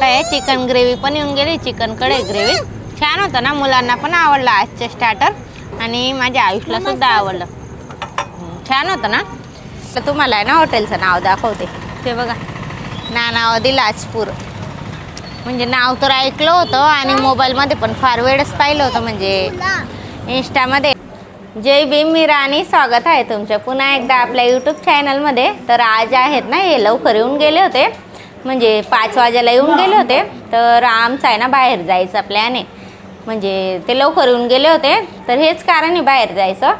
आता आहे chicken gravy पण येऊन गेली, चिकन कढई ग्रेव्ही छान होतं ना, मुलांना पण आवडलं आजचं स्टार्टर आणि माझ्या आयुषला सुद्धा आवडलं, छान होतं ना. तर तुम्हाला आहे ना हॉटेलचं नाव दाखवते, ते बघा नानावदी लाजपूर, म्हणजे नाव तर ऐकलं होतं आणि मोबाईलमध्ये पण फार वेळच पाहिलं होतं, म्हणजे इंस्टामध्ये. जय भीम, मी राणी, स्वागत आहे तुमचं पुन्हा एकदा आपल्या यूट्यूब चॅनलमध्ये. तर आज आहेत ना हे लवकर येऊन गेले होते, म्हणजे 5 वाजेला येऊन गेले होते. तर आमचं आहे ना बाहेर जायचं प्लॅन आहे, म्हणजे ते लवकर येऊन गेले होते तर हेच कारण आहे बाहेर जायचं.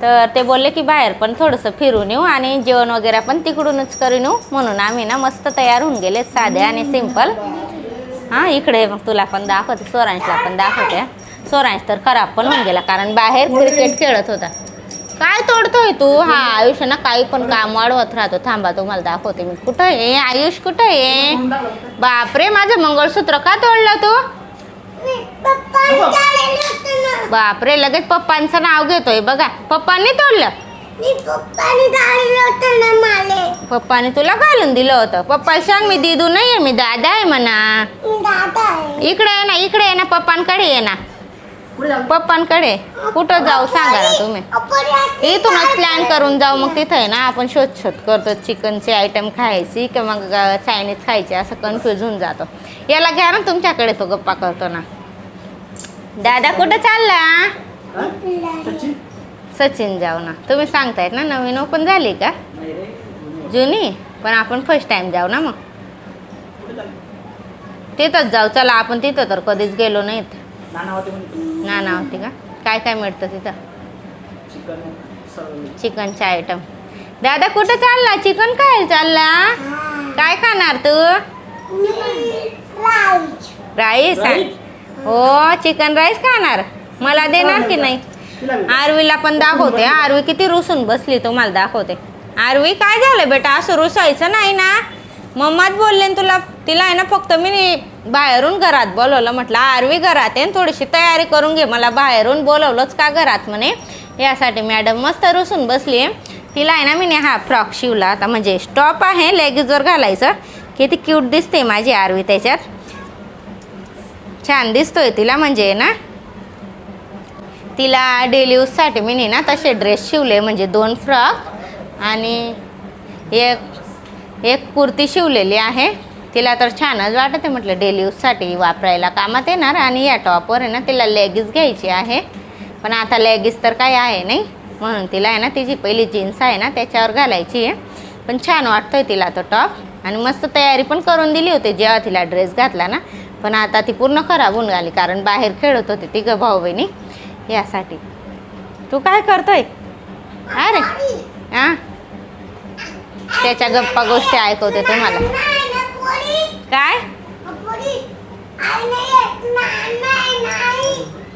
तर ते बोलले की बाहेर पण थोडंसं फिरून येऊ आणि जेवण वगैरे पण तिकडूनच करून येऊ, म्हणून आम्ही ना मस्त तयार होऊन गेले, साधे आणि सिंपल. हां इकडे मग तुला पण दाखवते, सोरांशला पण दाखवते. सोरांश तर खराब पण होऊन गेला कारण बाहेर क्रिकेट खेळत होता. काय तोडतोय तू? हा आयुष ना काही पण काम वाढवत राहतो. थांबा तुम्हाला दाखवते मी. कुठं आहे आयुष, कुठं आहे? बापरे, माझं मंगळसूत्र का तोडलं तू? बापरे, लगेच पप्पांचं नाव घेतोय बघा. पप्पांनी तोडलं? पप्पाने तुला घालून दिलं होतं. पप्पाला सांग मी दिदू नाही आहे, मी दादा आहे म्हणा. इकडे आहे ना, इकडे आहे ना, पप्पांकडे आहे ना, पप्पांकडे. कुठं जाऊ सांगा ना तुम्ही? इथूनच प्लॅन करून जाऊ, मग तिथं आहे ना आपण शोध करतो चिकनचे आयटम खायची की मग चायनीज खायचे, असं कन्फ्यूज होऊन जातो. याला घ्या ना तुमच्याकडे, तो गप्पा करतो ना. दादा कुठं चालला? सचिन जाऊ ना, तुम्ही सांगतायत ना नवीन ओपन झाली का? जुनी, पण आपण फर्स्ट टाइम जाऊ ना, मग तिथंच जाऊ. चला आपण तिथं तर कधीच गेलो नाहीत. नानावती का? काय काय मिळतं तिथं? चिकनचे आयटम. दादा कुठं चालला? चिकन खायला चालला? काय खाणार तू? राईस. हो चिकन राईस खाणार. मला देणार की नाही? आरवीला पण दाखवते. आरवी किती रुसून बसली, तुम्हाला दाखवते. आरवी काय झालं बेटा, असं रुसायचं नाही ना. मम्माच बोलले तुला, तिला आहे ना फक्त मी बाहेरून घरात बोलवलं. म्हटलं आरवी घरात आहे, थोडीशी तयारी करून घे. मला बाहेरून बोलवलंच का घरात म्हणे, यासाठी मॅडम मस्त रुसून बसली आहे. तिला आहे ना मी हा फ्रॉक शिवला आता, म्हणजे स्टॉप आहे लेगीजवर घालायचं. किती क्यूट दिसते माझी आरवी त्याच्यात, छान दिसतोय तिला. म्हणजे ना तिला डेली यूजसाठी मी ना तसे ड्रेस शिवले, म्हणजे 2 फ्रॉक आणि एक कुर्ती शिवलेली आहे. तिला तर छानच वाटते, म्हटलं डेली यूजसाठी वापरायला कामात येणार. आणि या टॉपवर आहे ना तिला लेगिन्स घ्यायची आहे, पण आता लेगिन्स तर काही आहे नाही, म्हणून तिला आहे ना तिची पहिली जीन्स आहे ना त्याच्यावर घालायची आहे. पण छान वाटतोय तिला तो टॉप. आणि मस्त तयारी पण करून दिली होती जेव्हा तिला ड्रेस घातला ना, पण आता ती पूर्ण खराब होऊन गेली कारण बाहेर खेळत होते तिघं भाऊ बहिणी, यासाठी. तू काय करतोय? अरे हां, त्याच्या गप्पा गोष्टी ऐकवते तुम्हाला. काय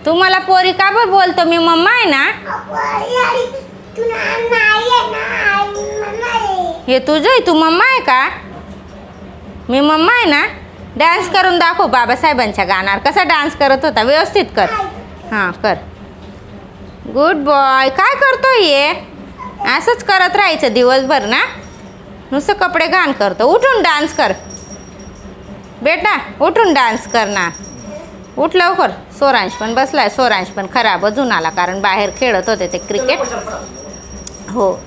तुम्हाला पोरी का बरं बोलतो? मी मम्मा आहे ना. हे तुझं आहे, तू मम्मा आहे का? मी मम्मा आहे ना. डान्स करून दाखव बाबासाहेबांच्या गाण्यावर. कसा डान्स करत होता, व्यवस्थित कर. हां कर, गुड बॉय. काय करतोय हे? असंच करत राहायचं दिवसभर ना, नुसतं कपडे घाण करतो. उठून डान्स कर बेटा, उठून डान्स कर ना, उठ लवकर. सोरांश पण बसलाय. सोरांश पण खराबच होऊन आला कारण बाहेर खेळत होते ते क्रिकेट. हो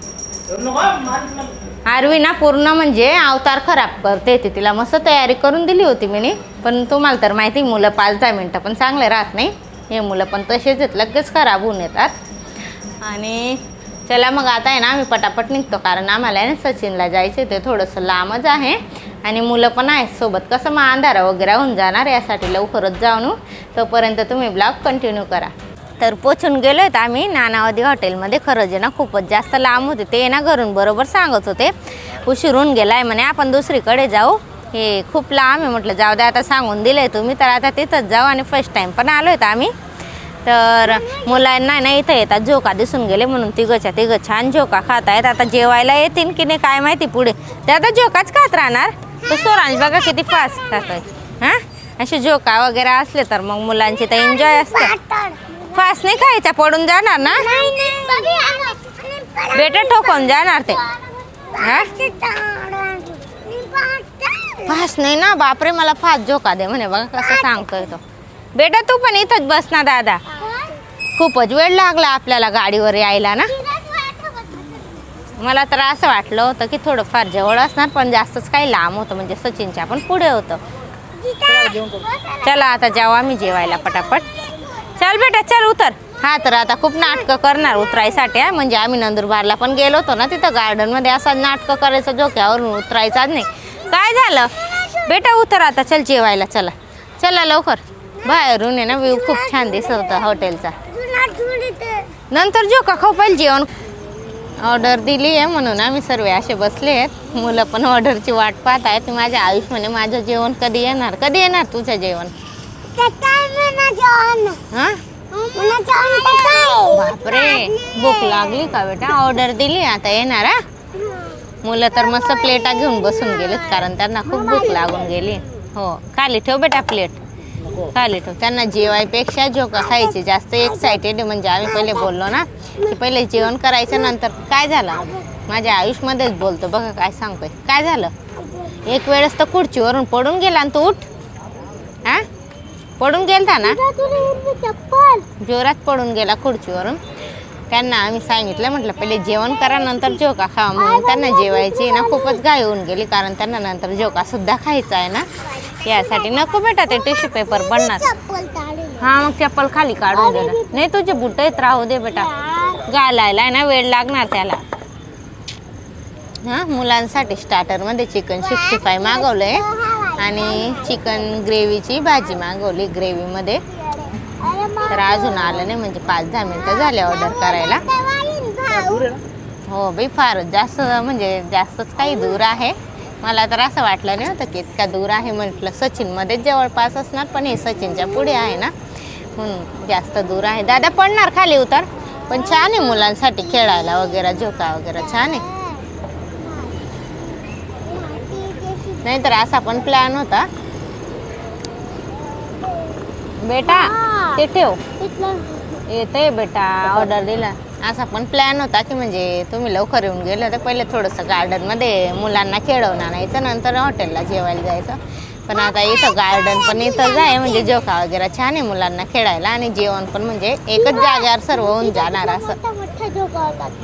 आरवी ना पूर्ण म्हणजे अवतार खराब करते ती. तिला मस्त तयारी करून दिली होती मी, पण तुम्हाला तर माहिती मुलं 5-10 मिनटं पण चांगले राहत नाही. हे मुलं पण तसेच आहेत, लगेच खराब होऊन येतात. आणि चला मग आता आहे ना आम्ही पटापट निघतो, कारण आम्हाला आहे ना सचिनला जायचं, ते थोडंसं लांबच आहे आणि मुलं पण आहेत सोबत. कसं मग अंधारा वगैरे होऊन जाणार, यासाठी लवकरच जाऊन. तोपर्यंत तुम्ही ब्लॉग कंटिन्यू करा. तर पोचून गेलो आहेत आम्ही नानावदी हॉटेलमध्ये. खरंच आहे ना खूपच जास्त लांब होते ते ना, घरून बरोबर सांगत होते उशीर होऊन गेला आहे म्हणे, आपण दुसरीकडे जाऊ, हे खूप लांब आहे. म्हटलं जाऊ द्या, आता सांगून दिलं आहे तुम्ही तर आता तिथंच जाऊ. आणि फर्स्ट टाईम पण आलो आहेत आम्ही. तर मुलांना ना इथं येतात झोका दिसून गेले, म्हणून तिघंच्या तिघं छान झोका खात आहेत. आता जेवायला येतील की नाही काय माहिती पुढे, ते आता झोकाच खात राहणार. तो सोरांश बघा किती फास्ट खातोय. हां असे झोका वगैरे असले तर मग मुलांची तर एन्जॉय असते. फास्ट नाही खायचा, पडून जाणार ना बेटा, ठोकून जाणार ते. फास नाही ना बापरे, मला फास झोका दे म्हणे. बघा कसं सांगतोय तो. बेटा तू पण इथंच बस ना दादा. खूपच वेळ लागला आपल्याला गाडीवर यायला ना. मला तर असं वाटलं होतं की थोडंफार जवळ असणार, पण जास्तच काही लांब होतं, म्हणजे सचिनच्या पण पुढे होतं. चला आता जाऊ आम्ही जेवायला पटापट. चल बेटा चल उतर. हा तर आता खूप नाटकं करणार उतरायसाठी. म्हणजे आम्ही नंदुरबारला पण गेलो होतो ना, तिथं गार्डनमध्ये असं नाटकं करायचं, झोक्यावरून उतरायचाच नाही. काय झालं बेटा, उतर आता. चल जेवायला चला. चला लवकर. बाहेरून आहे ना व्ह्यू खूप छान दिसत होता हॉटेलचा. नंतर झोका खाऊ, पहिले जेवण. ऑर्डर दिली आहे म्हणून आम्ही सर्व असे बसले आहेत. मुलं पण ऑर्डरची वाट पाहत आहेत. माझ्या आयुष म्हणे माझं जेवण कधी येणार, कधी येणार तुझं जेवण. हां बापरे, भूक लागली का बेटा. ऑर्डर दिली आता येणार. हा मुलं तर मस्त प्लेटा घेऊन बसून गेलेत, कारण त्यांना खूप भूक लागून गेली. हो खाली ठेव बेटा प्लेट, खाली ठेव. त्यांना जेवायपेक्षा झोका खायचे जास्त एक्सायटेड. म्हणजे आम्ही पहिले बोललो ना की पहिले जेवण करायचं, नंतर काय झालं. माझ्या आयुषमध्येच बोलतो बघा काय सांगतोय. काय झालं, एक वेळेस तर खुर्चीवरून पडून गेला आणि तू उठ. हा पडून गेलता ना, जोरात पडून गेला खुर्चीवरून. त्यांना आम्ही सांगितलं, म्हटलं पहिले जेवण करा नंतर झोका खावा. म्हणून त्यांना जेवायची ना खूपच घाई होऊन गेली, कारण त्यांना नंतर झोका सुद्धा खायचा आहे ना, यासाठी. नको बेटा ते टिश्यू पेपर बनणार. हा मग चप्पल खाली काढून दे. नाही तुझे बुट येत राहू दे बेटा, घालायला आहे ना वेळ लागणार त्याला. हां मुलांसाठी स्टार्टरमध्ये चिकन 65 मागवलं आहे आणि चिकन ग्रेव्हीची भाजी मागवली ग्रेव्हीमध्ये. तर अजून आलं नाही, म्हणजे 5-10 मिनटं झाले ऑर्डर करायला. हो बाई फारच जास्त, म्हणजे जास्तच काही दूर आहे. मला तर असं वाटलं नाही होतं की इतका दूर आहे. म्हटलं सचिनमध्येच जवळपास असणार, पण हे सचिनच्या पुढे आहे ना, म्हणून जास्त दूर आहे. दादा पडणार, खाली उतर. पण छान आहे मुलांसाठी खेळायला वगैरे, झोका वगैरे छान आहे. नाहीतर असा पण प्लॅन होता बेटा, ते ठेव येते बेटा, ऑर्डर दिला. असा पण प्लॅन होता की म्हणजे तुम्ही लवकर येऊन गेले तर पहिले थोडंसं गार्डनमध्ये मुलांना खेळवून आणायचं, नंतर हॉटेलला जेवायला जायचं. पण आता इथं गार्डन पण इथंच आहे, म्हणजे झोका वगैरे छान आहे मुलांना खेळायला, आणि जेवण पण म्हणजे एकच जागेवर सर्व होऊन जाणार असं.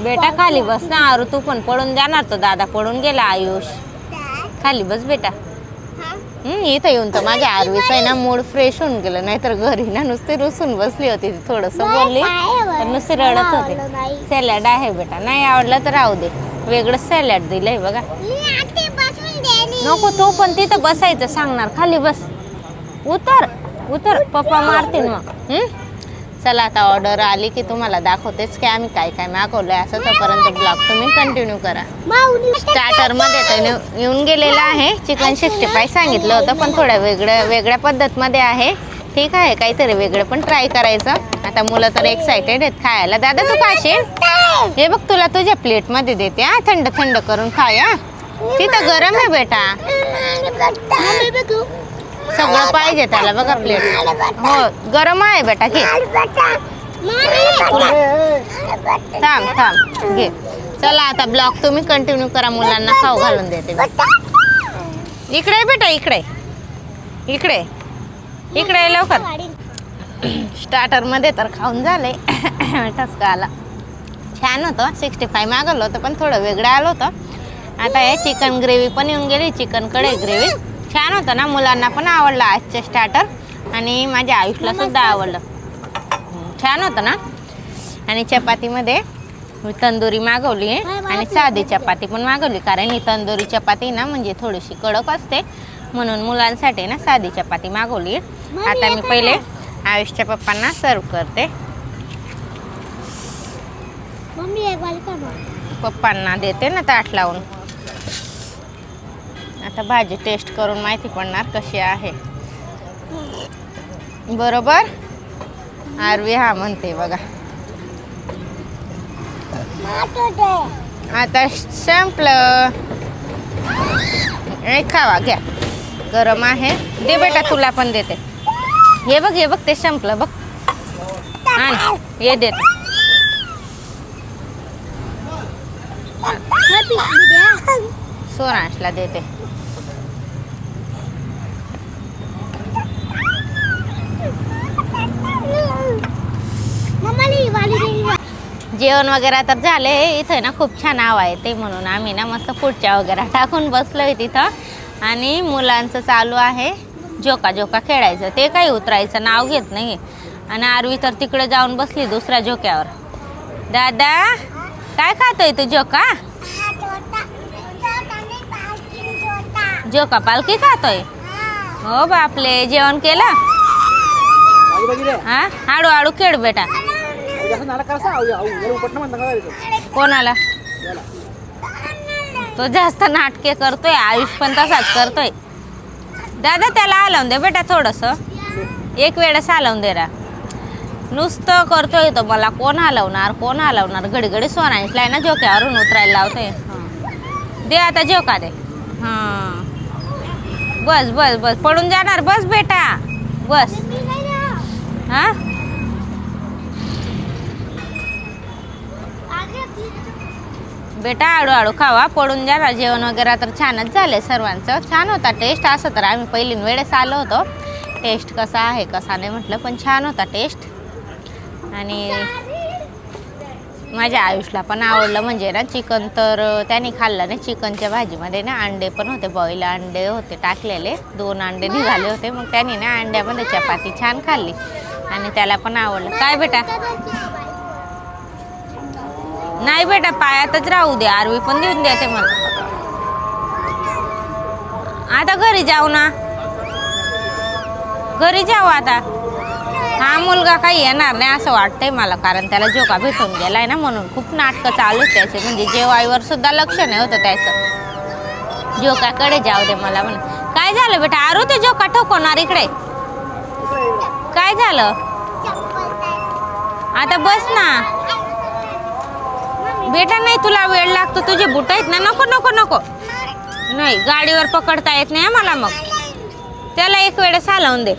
बेटा खाली बस ना, अरू तू पण पडून जाणार. तो दादा पडून गेला. आयुष खाली बस बेटा. इथं येऊन तर माझ्या आरवीचं आहे ना मूड फ्रेश होऊन गेलं. नाहीतर घरी ना नुसती रुसून बसली होती. थोडंसं बोलली तर नुसती रडत होते. सॅलड आहे बेटा, नाही आवडलं तर राहू दे. वेगळं सॅलड दिलंय बघा. नको तो पण तिथं बसायचं सांगणार. खाली बस, उतर उतर, पप्पा मारतील मग. चला आता ऑर्डर आली की तुम्हाला दाखवतेच की आम्ही काय काय मागवलंय. असं तोपर्यंत ब्लॉग तुम्ही कंटिन्यू करा. स्टार्टरमध्ये तर येऊन गेलेलं आहे चिकन 65 सांगितलं होतं, पण थोड्या वेगळ्या पद्धतमध्ये आहे. ठीक आहे, काहीतरी वेगळं पण ट्राय करायचं. आता मुलं तर एक्सायटेड आहेत खायला. दादा तू खाशील? हे बघ तुला तुझ्या प्लेटमध्ये देते. हा थंड थंड करून खाय. हा तिथं गरम आहे बेटा, सगळं पाहिजे त्याला बघा प्लेट. हो गरम आहे बेटा, घे. थांब थांब घे. चला आता ब्लॉग तुम्ही कंटिन्यू करा, मुलांना खाऊ घालून देते. इकडे बेटा, इकडे इकडे इकडे लवकर. स्टार्टरमध्ये तर खाऊन झाले. ठसका आला. छान होतं. 65 मागवलं होतं, पण थोडं वेगळं आलं होतं. आता हे चिकन ग्रेव्ही पण येऊन गेली. चिकन कढई ग्रेव्ही छान होतं ना, मुलांना पण आवडलं आजचे स्टार्टर, आणि माझ्या आयुषला सुद्धा आवडलं. छान होतं ना. आणि चपातीमध्ये तंदुरी मागवली आहे आणि साधी चपाती पण मागवली, कारण ही तंदुरी चपाती ना म्हणजे थोडीशी कडक असते, म्हणून मुलांसाठी ना साधी चपाती मागवली. आता मी पहिले आयुषच्या पप्पांना सर्व करते. पप्पांना देते ना ताट लावून. आता भाजी टेस्ट करून माहिती पडणार कशी आहे. बरोबर आरवी हा म्हणते बघा. आता संपलं. खावा घ्या, गरम आहे. दे बेटा तुला पण देते. हे बघ हे बघ ते संपलं बघ. आण ये देते. सोनाशला देते. जेवण वगैरे तर झाले. इथं ना खूप छान हवा आहे ते म्हणून आम्ही ना मस्त पुढच्या वगैरे टाकून बसलोय तिथं. आणि मुलांचं चालू आहे झोका झोका खेळायचं. ते काही उतरायचं नाव घेत नाही. आणि आरवी तर तिकडे जाऊन बसली दुसऱ्या झोक्यावर. दादा काय खातोय तू झोका? झोका पालखी खातोय. हो बापले. जेवण केलं? हा हळूहळू खेळ बेटा. कोणाला? तो जास्त नाटके करतोय. आयुष पण तसाच करतोय. दादा त्याला हलवून दे बेटा थोडंसं. एक वेळेस हलवून दे रा. नुसतं करतोय तो मला कोण हलवणार कोण हलवणार. घडी घडी सोनाईसला ना झोक्यावरून उतरायला लावतोय. दे आता झोका दे. हां बस बस बस पडून जाणार. बस बेटा बस. हां बेटा हळूहळू खावा पडून जाणार. जेवण वगैरे तर छानच झाले सर्वांचं. छान होता टेस्ट. असं तर आम्ही पहिलीन वेळेस आलो होतो. टेस्ट कसा आहे कसा नाही म्हटलं पण छान होता टेस्ट. आणि माझ्या आयुषला पण आवडलं. म्हणजे ना चिकन तर त्याने खाल्लं नाही. चिकनच्या भाजीमध्ये ना अंडे पण होते. बॉईल अंडे होते टाकलेले. 2 अंडे निघाले होते. मग त्याने ना अंड्यामध्ये चपाती छान खाल्ली आणि त्याला पण आवडलं. काय बेटा? नाही बेटा पायातच राहू दे. आरवी पण देऊन द्या मला. आता घरी जाऊ ना. घरी जाऊ आता. हा मुलगा काही येणार नाही असं वाटतंय मला. कारण त्याला झोका भेटून गेलाय ना म्हणून खूप नाटकं चालू त्याचे. म्हणजे जेवाईवर सुद्धा लक्ष नाही होतं त्याचं. झोकाकडे जाऊ दे मला म्हणून. काय झालं बेटा? आरू ते झोका ठोकवणार इकडे. काय झालं? आता बस ना बेटा. नाही तुला वेळ लागतो. तुझे बुट आहेत ना. नको नको नको. नाही गाडीवर पकडता येत नाही मला. मग त्याला एक वेळेस हलवून दे.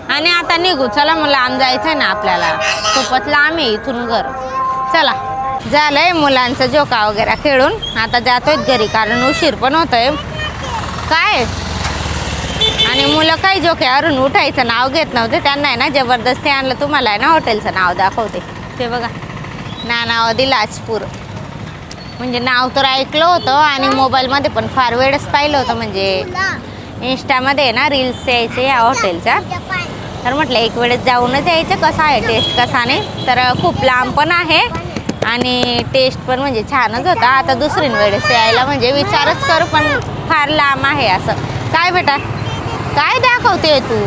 आणि आता निघू चला. मला लांब जायचंय ना आपल्याला. खूपच लांब आहे इथून घर. चला झालंय मुलांचं झोका वगैरे खेळून. आता जातोय घरी कारण उशीर पण होतोय. काय आणि मुलं काही झोक्यावरून उठायचं नाव घेत नव्हते. त्यांना आहे ना जबरदस्ती आणलं. तुम्हाला आहे ना हॉटेलचं नाव दाखवते. ते बघा नाव दिलाजपूर. म्हणजे नाव तर ऐकलं होतं आणि मोबाईलमध्ये पण फार वेळच पाहिलं होतं. म्हणजे इंस्टामध्ये ना रील्स यायचे या हॉटेलचा. तर म्हटलं एक वेळेस जाऊनच यायचं कसं आहे टेस्ट कसा नाही. तर खूप लांब पण आहे आणि टेस्ट पण म्हणजे छानच होता. आता दुसरी वेळेस यायला म्हणजे विचारच करू पण फार लांब आहे असं. काय बेटा काय दाखवते तू?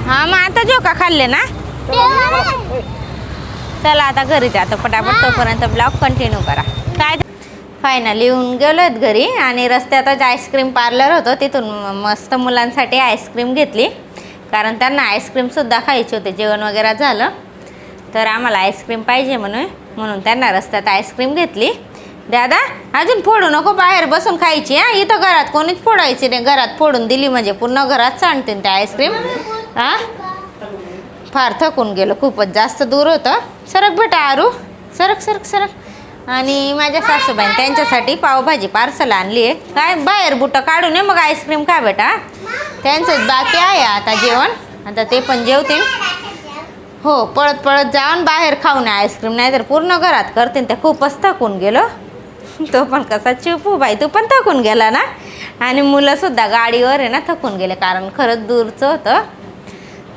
हां मग आता झोका खाल्ले ना. चला आता घरी जातो पटापट. तोपर्यंत ब्लॉग कंटिन्यू करा. काय फायनली येऊन गेलोत घरी. आणि रस्त्यातच आईस्क्रीम पार्लर होतं. तिथून मस्त मुलांसाठी आईस्क्रीम घेतली. कारण त्यांना आईस्क्रीमसुद्धा खायचे होते. जेवण वगैरे झालं तर आम्हाला आईस्क्रीम पाहिजे म्हणून त्यांना रस्त्यात आईस्क्रीम घेतली. दादा अजून फोडू नको. बाहेर बसून खायची. हां इथं घरात कोणीच फोडायची नाही. घरात फोडून दिली म्हणजे पूर्ण घरात सांडते त्या आईस्क्रीम. हां फार थकून गेलो. खूपच जास्त दूर होतं. सरक बेटा आरू. सरक सरक सरक. आणि माझ्या सासूबाई त्यांच्यासाठी पावभाजी पार्सल आणली आहे. काय बाहेर बुटं काढू नये मग आईस्क्रीम खा बेटा. त्यांचं बाकी आहे आता जेवण. आता ते पण जेवतील. हो पळत पळत जाऊन बाहेर खाऊ नये आईस्क्रीम. नाही तर पूर्ण घरात करतील. त्या खूपच थकून गेलो. तो पण कसा चिपू बाई तू पण थकून गेला ना. आणि मुलंसुद्धा गाडीवर आहे ना थकून गेले कारण खरंच दूरचं होतं.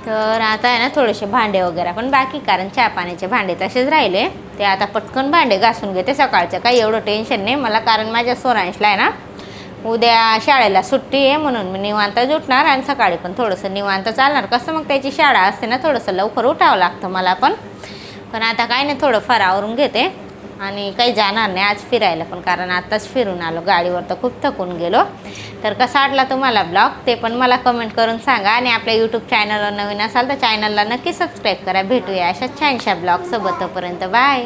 तर आता आहे ना थोडेसे भांडे वगैरे पण बाकी. कारण चहा पाण्याचे भांडे तसेच राहिले. ते आता पटकन भांडे घासून घेते. सकाळचं काही एवढं टेन्शन नाही मला. कारण माझ्या सोनांशला आहे ना उद्या शाळेला सुट्टी आहे म्हणून मी निवांतच उठणार. आणि सकाळी पण थोडंसं निवांत चालणार. कसं मग त्याची शाळा असते ना थोडंसं लवकर उठावं लागतं मला पण आता काय नाही थोडं फार आवरून घेते. आणि काही जाणार नाही आज फिरायला पण. कारण आत्ताच फिरून आलो. गाडीवर तर खूप थकून गेलो. तर कसा वाटला तुम्हाला ब्लॉग ते पण मला कमेंट करून सांगा. आणि आपल्या यूट्यूब चॅनलवर नवीन असाल तर चॅनलला नक्की सबस्क्राईब करा. भेटूया अशा छानशा ब्लॉगसोबत. तोपर्यंत बाय.